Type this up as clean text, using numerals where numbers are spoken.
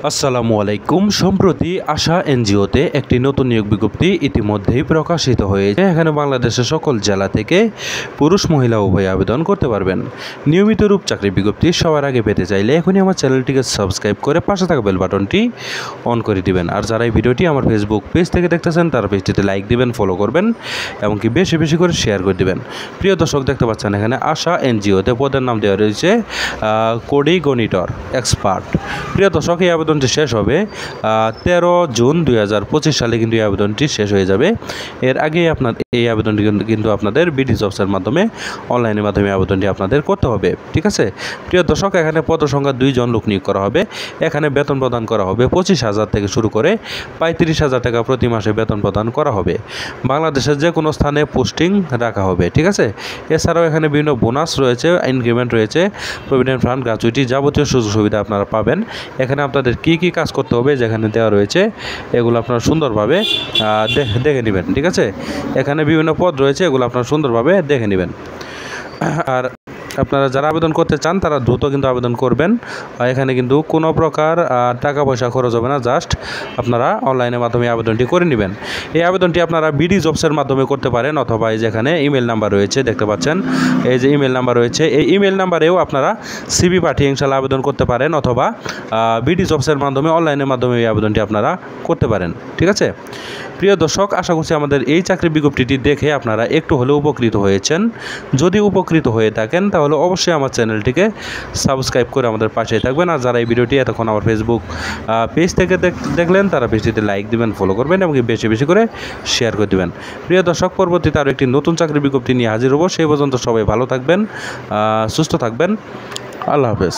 আসসালামু আলাইকুম। সম্প্রতি আশা এনজিওতে একটি নতুন নিয়োগ বিজ্ঞপ্তি ইতিমধ্যেই প্রকাশিত হয়েছে। এখানে বাংলাদেশের সকল জেলা থেকে পুরুষ মহিলা উভয় আবেদন করতে পারবেন। নিয়মিত রূপ চাকরি বিজ্ঞপ্তি সবার আগে পেতে চাইলে এখনই আমার চ্যানেলটিকে সাবস্ক্রাইব করে পাশে থাকা বেল বাটনটি অন করে দিবেন। আর যারা এই ভিডিওটি আমার ফেসবুক পেজ থেকে দেখতেছেন তারা পেজটিতে লাইক দিবেন, ফলো করবেন এমনকি বেশি বেশি করে শেয়ার করে দিবেন। প্রিয় দর্শক, দেখতে পাচ্ছেন এখানে আশা এনজিওতে পদের নাম দেওয়া রয়েছে কোডিগনিটর এক্সপার্ট। প্রিয় দর্শক, এই আবেদনটি শেষ হবে 13 জুন 2025 সালে, কিন্তু এই আবেদনটি শেষ হয়ে যাবে। এর আগে এই আবেদনটি কিন্তু আপনাদের বিডি জবসের মাধ্যমে অনলাইনের মাধ্যমে আবেদনটি আপনাদের করতে হবে। ঠিক আছে প্রিয় দর্শক, এখানে পদ সংখ্যা 2 জন লোক নিয়োগ করা হবে। এখানে বেতন প্রদান করা হবে 25,000 থেকে শুরু করে 35,000 টাকা প্রতি মাসে বেতন প্রদান করা হবে। বাংলাদেশের যে কোনো স্থানে পোস্টিং রাখা হবে। ঠিক আছে, এছাড়াও এখানে বিভিন্ন বোনাস রয়েছে, ইনক্রিমেন্ট রয়েছে, প্রভিডেন্ট ফান্ড, গ্র্যাচুইটি, যাবতীয় সুযোগ সুবিধা আপনারা পাবেন। এখানে আপনাদের কি কি কাজ করতে হবে যেখানে দেওয়া রয়েছে এগুলো আপনারা সুন্দরভাবে দেখে নেবেন। ঠিক আছে, এখানে বিভিন্ন পদ রয়েছে, এগুলো আপনারা সুন্দরভাবে দেখে নেবেন। আর আপনারা যারা আবেদন করতে চান তারা দ্রুত কিন্তু আবেদন করবেন। এখানে কিন্তু কোনো প্রকার টাকা পয়সা খরচ হবে না, জাস্ট আপনারা অনলাইনের মাধ্যমে আবেদনটি করে নেবেন। এই আবেদনটি আপনারা বিডি জবসের মাধ্যমে করতে পারেন, অথবা এই যেখানে ইমেল নাম্বার রয়েছে দেখতে পাচ্ছেন, এই যে ইমেল নাম্বার রয়েছে, এই ইমেল নাম্বারেও আপনারা সিভি পাঠিয়ে ইনশাল্লাহ আবেদন করতে পারেন, অথবা বিডি জবসের মাধ্যমে অনলাইনের মাধ্যমে এই আবেদনটি আপনারা করতে পারেন। ঠিক আছে প্রিয় দর্শক, আশা করছি আমাদের এই চাকরি বিজ্ঞপ্তিটি দেখে আপনারা একটু হলেও উপকৃত হয়েছেন। যদি উপকৃত হয়ে থাকেন তাহলে অবশ্যই আমার চ্যানেলটিকে সাবস্ক্রাইব করে আমাদের পাশেই থাকবেন। আর যারা এই ভিডিওটি এতক্ষণ আমার ফেসবুক পেজ থেকে দেখলেন তারা পেজটিতে লাইক দিবেন, ফলো করবেন এবং বেশি বেশি করে শেয়ার করে দেবেন। প্রিয় দর্শক, পরবর্তীতে আরও একটি নতুন চাকরি বিজ্ঞপ্তি নিয়ে হাজির হব। সেই পর্যন্ত সবাই ভালো থাকবেন, সুস্থ থাকবেন। আল্লাহ হাফেজ।